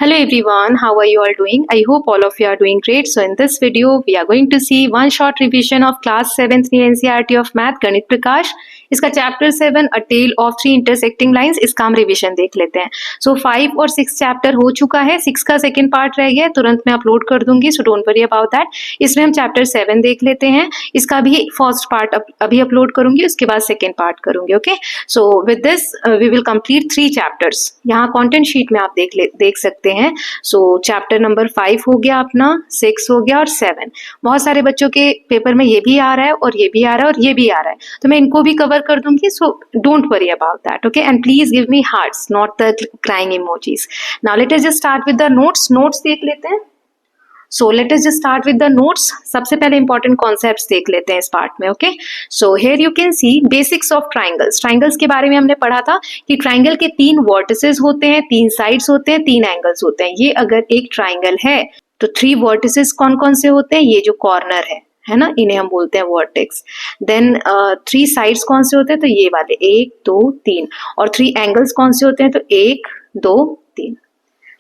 Hello everyone, how are you all doing? I hope all of you are doing great. So in this video, we are going to see one short revision of class 7th new NCERT of Math गणित प्रकाश. इसका chapter 7 A Tale of Three Intersecting Lines, इसका हम revision देख लेते हैं. सो 5 और 6 chapter हो चुका है, 6 का सेकेंड पार्ट रह गया, तुरंत मैं अपलोड कर दूंगी, so don't worry about that. इसमें हम चैप्टर 7 देख लेते हैं, इसका भी फर्स्ट पार्ट अभी अपलोड करूंगी, उसके बाद सेकेंड पार्ट करूंगी. Okay, so with this we will complete 3 chapters. यहाँ कॉन्टेंट शीट में आप देख सकते हैं. सो चैप्टर नंबर 5 हो गया अपना, 6 हो गया और 7. बहुत सारे बच्चों के पेपर में ये भी आ रहा है और ये भी आ रहा है और ये भी आ रहा है, तो मैं इनको भी कवर कर दूंगी. So don't worry about that. Okay, and please give me hearts, not the crying emojis. Now let us just start with the notes देख लेते हैं. So let us just start with the notes. सबसे पहले important concepts देख लेते हैं इस part में. Okay, so here you can see basics of triangles. Triangles के बारे में हमने पढ़ा था कि ट्राइंगल के 3 वर्टिसेस होते हैं, 3 साइड्स होते हैं, 3 एंगल्स होते हैं. ये अगर एक ट्राइंगल है तो 3 वर्टिसेस कौन कौन से होते हैं? ये जो कॉर्नर है ना, इन्हें हम बोलते हैं वर्टेक्स. देन 3 साइड्स कौन से होते हैं? तो ये वाले 1 2 3. और 3 एंगल्स कौन से होते हैं? तो 1 2 3.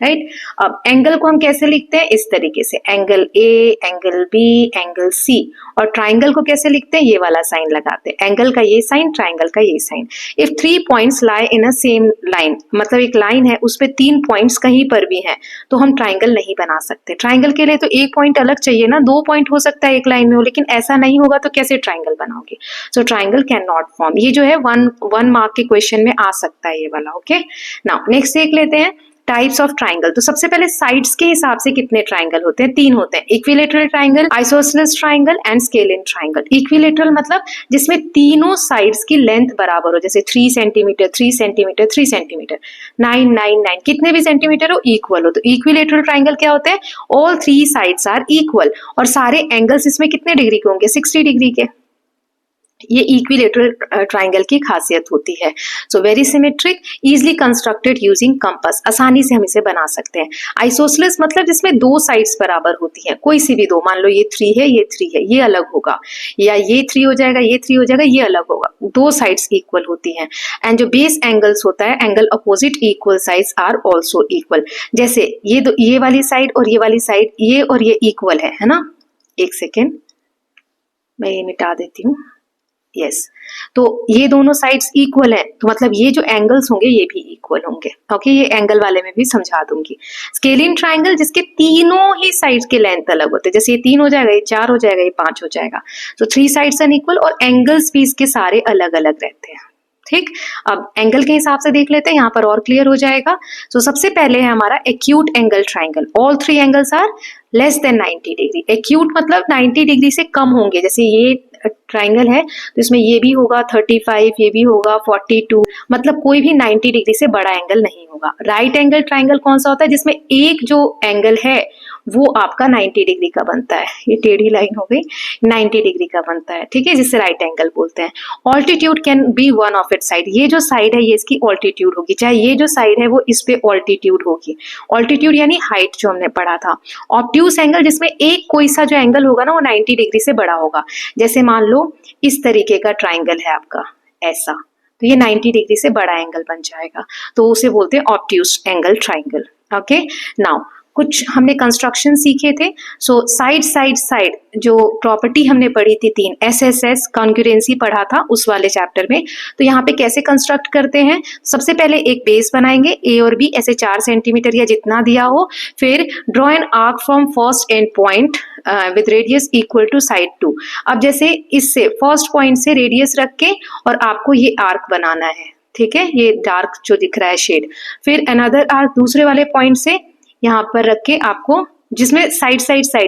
राइट. अब एंगल को हम कैसे लिखते हैं? इस तरीके से, angle A, angle B, angle C. और ट्राइंगल को कैसे लिखते हैं? ये वाला साइन लगाते हैं, एंगल का ये साइन, ट्राइंगल का ये sign. If 3 points lie in a same line, मतलब एक लाइन है उस पे 3 पॉइंट्स कहीं पर भी हैं, तो हम ट्राइंगल नहीं बना सकते. ट्राइंगल के लिए तो एक पॉइंट अलग चाहिए ना, 2 पॉइंट हो सकता है एक लाइन में हो, लेकिन ऐसा नहीं होगा तो कैसे ट्राइंगल बनाओगे? So triangle can not form. ये जो है 1 मार्क के क्वेश्चन में आ सकता है ये वाला. ओके, नाउ नेक्स्ट देख लेते हैं टाइप्स ऑफ ट्राइंगल. तो सबसे पहले साइड्स के हिसाब से कितने ट्राइंगल होते हैं? 3 होते हैं, equilateral triangle, isosceles triangle and scalene triangle. Equilateral मतलब जिसमें तीनों साइड्स की लेंथ बराबर हो, जैसे 3 सेंटीमीटर 3 सेंटीमीटर 3 सेंटीमीटर 9 9 9, कितने भी सेंटीमीटर हो इक्वल हो. तो इक्विलेटरल ट्राइंगल क्या होते हैं? ऑल 3 साइड्स आर इक्वल, और सारे एंगल्स इसमें कितने डिग्री के होंगे? 60 डिग्री के. ये इक्विलेटरल ट्राइंगल की खासियत होती है. So very symmetric, easily constructed using compass. आसानी से हम इसे बना सकते हैं. आइसोसेलेस मतलब जिसमें 2 साइड्स बराबर होती हैं, कोई सी भी 2, मान लो ये 3 है ये 3 है, ये अलग होगा, या ये 3 हो जाएगा ये 3 हो जाएगा, ये अलग होगा. 2 साइड्स इक्वल होती हैं. एंड जो बेस एंगल्स होता है, angle opposite equal sides are also equal. जैसे ये वाली साइड और ये वाली साइड, ये और ये इक्वल है ना. एक सेकेंड, मैं ये मिटा देती हूँ. यस, तो ये दोनों साइड्स इक्वल हैं, तो मतलब ये जो एंगल्स होंगे ये भी इक्वल होंगे. ओके, ये एंगल वाले में भी समझा दूंगी. स्केलिन ट्राइंगल जिसके तीनों ही साइड्स के लेंथ अलग होते हैं, जैसे ये 3 हो जाएगा, ये 4 हो जाएगा, ये 5 हो जाएगा. तो 3 साइड्स आर इक्वल और एंगल्स भी इसके सारे अलग अलग रहते हैं. ठीक, अब एंगल के हिसाब से देख लेते हैं, यहाँ पर और क्लियर हो जाएगा. तो सबसे पहले है हमारा acute angle triangle. All 3 angles are less than 90 degree. Acute मतलब 90 डिग्री से कम होंगे. जैसे ये ट्राइंगल है तो इसमें ये भी होगा 35, ये भी होगा 42, मतलब कोई भी 90 डिग्री से बड़ा एंगल नहीं होगा. राइट एंगल ट्राइंगल कौन सा होता है? जिसमें एक जो एंगल है वो आपका 90 डिग्री का बनता है. ये टेढ़ी लाइन हो गई, 90 डिग्री का बनता है. ठीक है, जिससे राइट एंगल बोलते हैं. Altitude can be one of it side. ये जो साइड है ये इसकी ऑल्टीट्यूड होगी, चाहे ये जो साइड है वो इस पे ऑल्टीट्यूड होगी. ऑल्टीट्यूड यानी हाइट जो हमने पढ़ा था. ऑब्ट्यूस एंगल जिसमें एक कोई सा जो एंगल होगा ना वो 90 डिग्री से बड़ा होगा. जैसे मान लो इस तरीके का ट्राइंगल है आपका, ऐसा, तो ये 90 डिग्री से बड़ा एंगल बन जाएगा, तो उसे बोलते हैं obtuse angle triangle. Okay, now कुछ हमने कंस्ट्रक्शन सीखे थे. सो साइड जो प्रॉपर्टी हमने पढ़ी थी 3, SSS कॉन्ग्रुएंसी पढ़ा था उस वाले चैप्टर में. तो यहाँ पे कैसे कंस्ट्रक्ट करते हैं? सबसे पहले एक बेस बनाएंगे, ए और बी ऐसे 4 सेंटीमीटर या जितना दिया हो. फिर draw an arc from first end point with radius equal to side 2. अब जैसे इससे फर्स्ट पॉइंट से रेडियस रख के और आपको ये आर्क बनाना है. ठीक है, ये डार्क जो दिख रहा है शेड. फिर अनदर आर्क दूसरे वाले पॉइंट से यहाँ पर रख के आपको, जिसमें साइड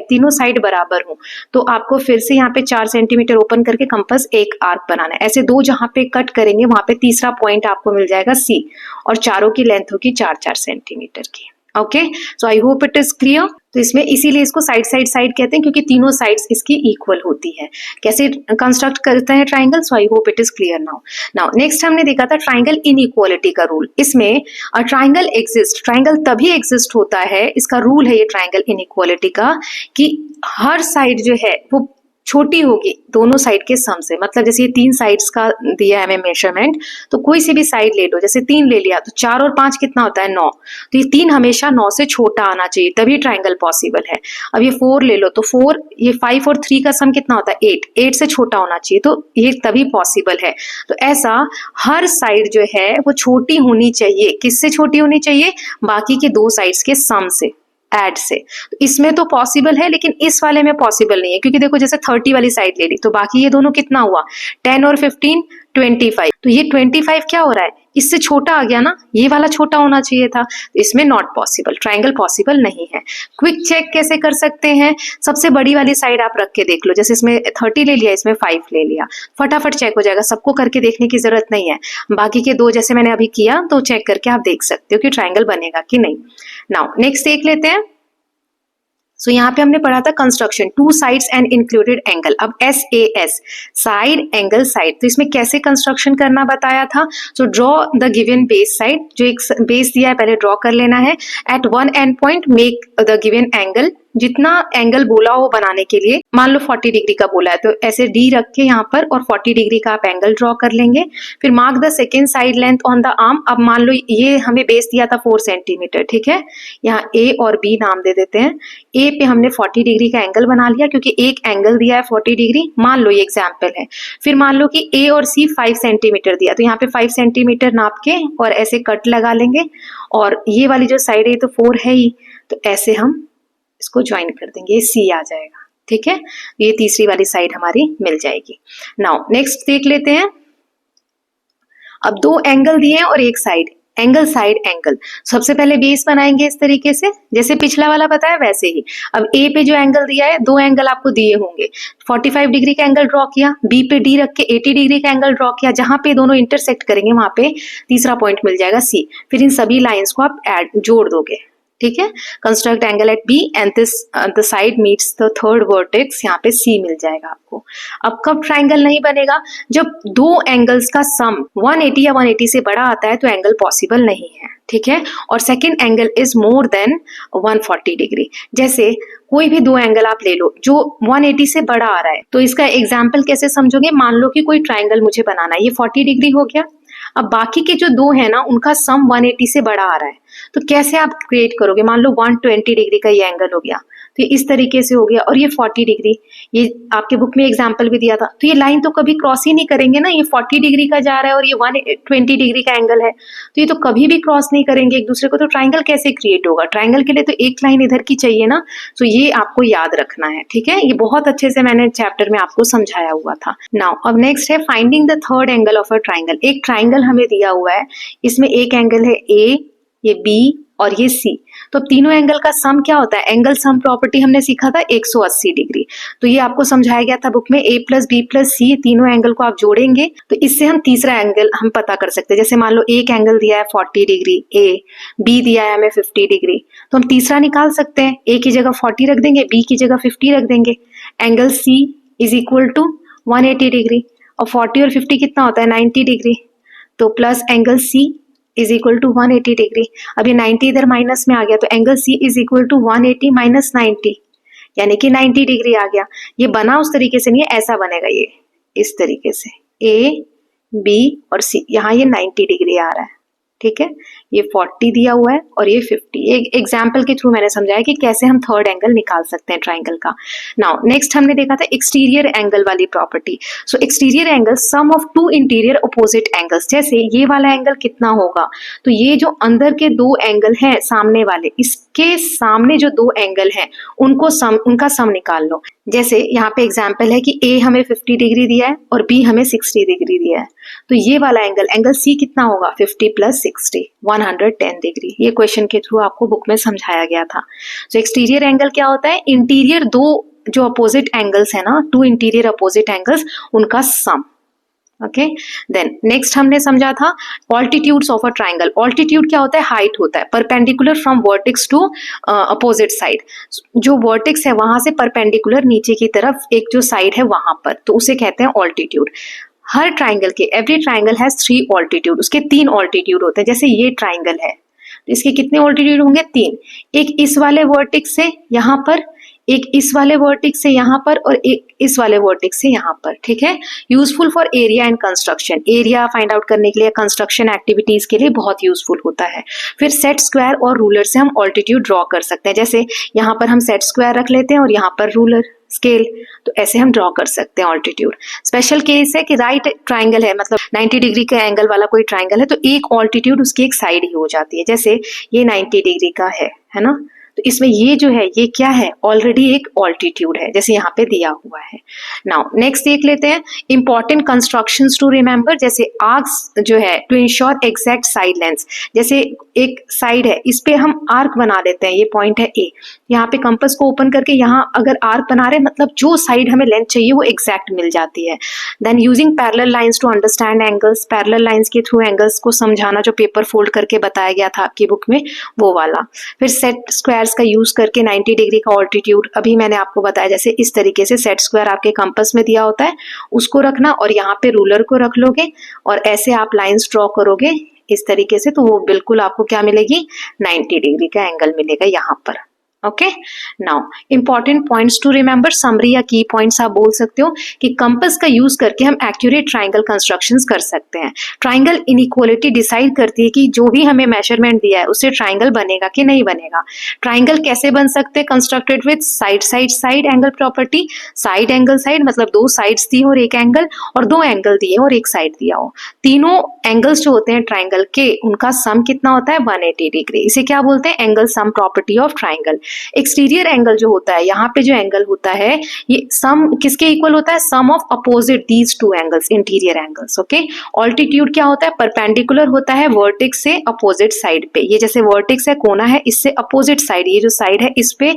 तीनों साइड बराबर हो, तो आपको फिर से यहाँ पे 4 सेंटीमीटर ओपन करके कंपास एक आर्क बनाना है. ऐसे 2 जहाँ पे कट करेंगे वहां पे तीसरा पॉइंट आपको मिल जाएगा C, और चारों की लेंथ होगी 4 सेंटीमीटर की. Okay, so I hope it is clear. तो इसमें इसीलिए इसको साइड कहते हैं क्योंकि तीनों साइड्स इसकी इक्वल होती है. कैसे कंस्ट्रक्ट करते हैं triangle? So I hope it is clear now next हमने देखा था ट्राइंगल इनइक्वालिटी का रूल. इसमें ट्राइंगल तभी एग्जिस्ट होता है, इसका रूल है ये ट्राइंगल इनइक्वालिटी का, कि हर साइड जो है वो छोटी होगी दोनों साइड के सम से, मतलब जैसे ये 3 साइड्स का दिया है हमें मेजरमेंट, तो कोई सी भी साइड ले लो, जैसे 3 ले लिया तो 4 और 5 कितना होता है 9, तो ये 3 हमेशा 9 से छोटा आना चाहिए तभी ट्राइंगल पॉसिबल है। अब ये 4 ले लो तो 4, ये 5 और 3 का सम कितना होता है 8, 8 से छोटा होना चाहिए, तो ये तभी पॉसिबल है। तो ऐसा हर साइड जो है वो छोटी होनी चाहिए, किससे छोटी होनी चाहिए, बाकी के 2 साइड्स के सम से, ऐड से। तो इसमें तो पॉसिबल है लेकिन इस वाले में पॉसिबल नहीं है, क्योंकि देखो जैसे 30 वाली साइड ले ली तो बाकी ये दोनों कितना हुआ 10 और 15 25, तो ये 25 क्या हो रहा है, इससे छोटा आ गया ना, ये वाला छोटा होना चाहिए था, तो इसमें नॉट पॉसिबल, ट्राइंगल पॉसिबल नहीं है। क्विक चेक कैसे कर सकते हैं, सबसे बड़ी वाली साइड आप रख के देख लो, जैसे इसमें 30 ले लिया, इसमें 5 ले लिया, फटाफट चेक हो जाएगा, सबको करके देखने की जरूरत नहीं है। बाकी के 2 जैसे मैंने अभी किया तो चेक करके आप देख सकते हो कि ट्राइंगल बनेगा कि नहीं। नाउ नेक्स्ट देख लेते हैं। सो यहाँ पे हमने पढ़ा था construction, 2 sides and included angle. अब SAS, साइड एंगल साइड, तो इसमें कैसे कंस्ट्रक्शन करना बताया था। So draw the given base side, जो एक बेस दिया है पहले ड्रॉ कर लेना है। At one end point make the given angle, जितना एंगल बोला हो बनाने के लिए, मान लो 40 डिग्री का बोला है तो ऐसे D रख के यहाँ पर और 40 डिग्री का आप एंगल ड्रॉ कर लेंगे। फिर mark the second side length on the arm. अब मान लो ये हमें बेस दिया था 4 सेंटीमीटर, ठीक है, यहाँ A और B नाम दे देते हैं। A पे हमने 40 डिग्री का एंगल बना लिया क्योंकि एक एंगल दिया है 40 डिग्री, मान लो ये एग्जाम्पल है। फिर मान लो कि A और C 5 सेंटीमीटर दिया, तो यहाँ पे 5 सेंटीमीटर नाप के और ऐसे कट लगा लेंगे, और ये वाली जो साइड है तो 4 है ही, तो ऐसे हम इसको ज्वाइन कर देंगे, ये C आ जाएगा, ठीक है, ये तीसरी वाली साइड हमारी मिल जाएगी। नाउ नेक्स्ट देख लेते हैं। अब 2 एंगल दिए हैं और एक साइड, एंगल साइड एंगल। सबसे पहले बेस बनाएंगे इस तरीके से, जैसे पिछला वाला बताया वैसे ही। अब A पे जो एंगल दिया है, 2 एंगल आपको दिए होंगे, 45 डिग्री का एंगल ड्रॉ किया, B पे D रख के 80 डिग्री का एंगल ड्रॉ किया, जहां पे दोनों इंटरसेक्ट करेंगे वहां पे तीसरा पॉइंट मिल जाएगा C। फिर इन सभी लाइंस को आप जोड़ दोगे, ठीक है। Construct angle at B and this the side meets the third vertex, यहाँ पे C मिल जाएगा आपको। अब कब ट्राइंगल नहीं बनेगा, जब 2 एंगल्स का सम 180 या 180 से बड़ा आता है तो एंगल पॉसिबल नहीं है, ठीक है, और second angle is more than 140 degree. जैसे कोई भी 2 एंगल आप ले लो जो 180 से बड़ा आ रहा है, तो इसका एग्जाम्पल कैसे समझोगे, मान लो कि कोई ट्राइंगल मुझे बनाना है, ये 40 डिग्री हो गया, अब बाकी के जो 2 है ना उनका सम 180 से बड़ा आ रहा है, तो कैसे आप क्रिएट करोगे, मान लो 120 डिग्री का ये एंगल हो गया, तो ये इस तरीके से हो गया, और ये 40 डिग्री, ये आपके बुक में एग्जाम्पल भी दिया था, तो ये लाइन तो कभी क्रॉस ही नहीं करेंगे ना, ये 40 डिग्री का जा रहा है और ये 120 डिग्री का एंगल है, तो ये तो कभी भी क्रॉस नहीं करेंगे एक दूसरे को, तो ट्राइंगल कैसे क्रिएट होगा, ट्राइंगल के लिए तो एक लाइन इधर की चाहिए ना, तो ये आपको याद रखना है, ठीक है, ये बहुत अच्छे से मैंने चैप्टर में आपको समझाया हुआ था। नाउ अब नेक्स्ट है finding the third angle of a triangle. एक ट्राइंगल हमें दिया हुआ है, इसमें एक एंगल है A, ये B और ये C, तो अब तीनों एंगल का सम क्या होता है, एंगल सम प्रॉपर्टी हमने सीखा था 180 डिग्री, तो ये आपको समझाया गया था बुक में, A plus B plus C, तीनों एंगल को आप जोड़ेंगे तो इससे हम तीसरा एंगल हम पता कर सकते हैं। जैसे मान लो एक एंगल दिया है 40 डिग्री A, B दिया है हमें 50 डिग्री, तो हम तीसरा निकाल सकते हैं, A की जगह 40 रख देंगे, B की जगह 50 रख देंगे, angle C is equal to 180 degree, और 40 और 50 कितना होता है 90 डिग्री, तो plus angle C is equal to 180 degree. अब ये 90 इधर माइनस में आ गया, तो angle C is equal to 180 minus 90, यानी कि 90 डिग्री आ गया। ये बना उस तरीके से नहीं है, ऐसा बनेगा, ये इस तरीके से A, B और C, यहाँ ये 90 डिग्री आ रहा है, ठीक है, ये 40 दिया हुआ है और ये 50। एक एग्जाम्पल के थ्रू मैंने समझाया कि कैसे हम थर्ड एंगल निकाल सकते हैं ट्राइंगल का। नाउ नेक्स्ट हमने देखा था एक्सटीरियर एंगल वाली property. So exterior angle sum of 2 interior opposite angles, जैसे ये वाला एंगल कितना होगा, तो ये जो अंदर के 2 एंगल हैं सामने वाले, इसके सामने जो 2 एंगल हैं उनका सम निकाल लो। जैसे यहाँ पे एग्जाम्पल है कि A हमें 50 डिग्री दिया है और B हमें 60 डिग्री दिया है, तो ये वाला एंगल C कितना होगा 50 प्लस 60 110 डिग्री। ये क्वेश्चन के थ्रू आपको बुक में समझाया गया था। तो एक्सटीरियर एंगल क्या होता है, इंटीरियर 2 जो अपोजिट एंगल्स है ना, 2 इंटीरियर अपोजिट एंगल्स, उनका सम। ओके, देन नेक्स्ट हमने समझा था altitudes of a triangle. Altitude क्या होता है, हाइट होता है, perpendicular from vertex to opposite side, जो वर्टेक्स है वहां से परपेंडिकुलर नीचे की तरफ एक जो साइड है वहां पर, तो उसे कहते हैं ऑल्टीट्यूड। हर ट्राइंगल के, एवरी ट्राइंगल हैज 3 ऑल्टीट्यूड, उसके 3 ऑल्टीट्यूड होते हैं। जैसे ये ट्राइंगल है तो इसके कितने ऑल्टीट्यूड होंगे 3, एक इस वाले वर्टेक्स से यहाँ पर, एक इस वाले वर्टेक्स से यहाँ पर और एक इस वाले वर्टेक्स से यहाँ पर, ठीक है। Useful for area and construction, area find out करने के लिए, कंस्ट्रक्शन एक्टिविटीज के लिए बहुत यूजफुल होता है। फिर सेट स्क्वायर और रूलर से हम ऑल्टीट्यूड ड्रॉ कर सकते हैं, जैसे यहाँ पर हम सेट स्क्वायर रख लेते हैं और यहाँ पर रूलर स्केल, तो ऐसे हम ड्रॉ कर सकते हैं ऑल्टीट्यूड। स्पेशल केस है कि राइट ट्राइंगल है, मतलब 90 डिग्री के एंगल वाला कोई ट्राइंगल है, तो एक ऑल्टीट्यूड उसकी एक साइड ही हो जाती है, जैसे ये 90 डिग्री का है ना, तो इसमें ये जो है ये क्या है, ऑलरेडी एक ऑल्टीट्यूड है, जैसे यहाँ पे दिया हुआ है। नाउ नेक्स्ट देख लेते हैं इंपॉर्टेंट कंस्ट्रक्शंस टू रिमेंबर, जैसे आर्क्स जो है to ensure exact side length, जैसे एक साइड है इस पे हम आर्क बना देते हैं, ये पॉइंट है ए, यहाँ पे कंपास को ओपन करके यहाँ अगर आर्क बना रहे मतलब जो साइड हमें लेंथ चाहिए वो एग्जैक्ट मिल जाती है। Then using parallel lines to understand angles, parallel lines के थ्रू एंगल्स को समझाना, जो पेपर फोल्ड करके बताया गया था आपकी बुक में वो वाला। फिर सेट स्क्वायर्स का यूज करके 90 डिग्री का ऑल्टीट्यूड, अभी मैंने आपको बताया जैसे इस तरीके से सेट स्क्वायर आपके कंपास में दिया होता है उसको रखना और यहाँ पे रूलर को रख लोगे और ऐसे आप लाइंस ड्रॉ करोगे इस तरीके से, तो वो बिल्कुल आपको क्या मिलेगी, 90 डिग्री का एंगल मिलेगा यहाँ पर। Okay, now important points to remember, summary या की पॉइंट्स आप बोल सकते हो कि कंपास का यूज करके हम एक्यूरेट ट्राइंगल कंस्ट्रक्शंस कर सकते हैं। ट्राइंगल इनइक्वालिटी डिसाइड करती है कि जो भी हमें मेजरमेंट दिया है उससे ट्राइंगल बनेगा कि नहीं बनेगा। ट्राइंगल कैसे बन सकते हैं, constructed with side angle property, side angle side मतलब दो साइड्स दी हो और एक एंगल, और दो एंगल दिए और एक साइड दिया हो। तीनों एंगल्स जो होते हैं ट्राइंगल के उनका सम कितना होता है, 180 डिग्री। इसे क्या बोलते हैं, angle sum property of triangle. Exterior angle जो होता है, यहाँ पे जो एंगल होता है ये सम किसके इक्वल होता है, sum of opposite these two angles, interior angles. Okay, altitude क्या होता है, परपेंडिकुलर होता है वर्टेक्स से अपोजिट साइड पे, ये जैसे वर्टेक्स है कोना है इससे अपोजिट साइड, ये जो साइड है इस पे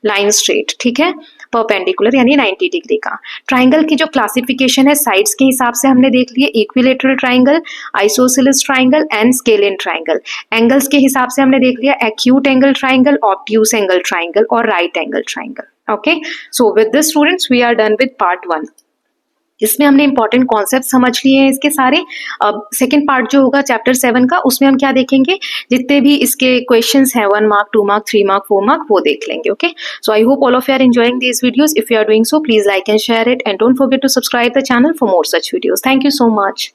लाइन स्ट्रेट, ठीक है, परपेंडिकुलर यानी 90 डिग्री का। ट्राइंगल की जो क्लासिफिकेशन है साइड्स के हिसाब से हमने देख लिए, equilateral triangle, isosceles triangle and scalene triangle. Angles के हिसाब से हमने देख लिया acute angle triangle, obtuse angle triangle और right angle triangle. Okay, so with this students we are done with part 1। इसमें हमने इंपॉर्टेंट कॉन्सेप्ट समझ लिए हैं इसके सारे। अब सेकंड पार्ट जो होगा चैप्टर 7 का, उसमें हम क्या देखेंगे, जितने भी इसके क्वेश्चंस हैं 1 मार्क 2 मार्क 3 मार्क 4 मार्क वो देख लेंगे। Okay, so I hope all of you are enjoying this videos. If you are doing so please like and share it and don't forget to subscribe the channel for more such videos. Thank you so much.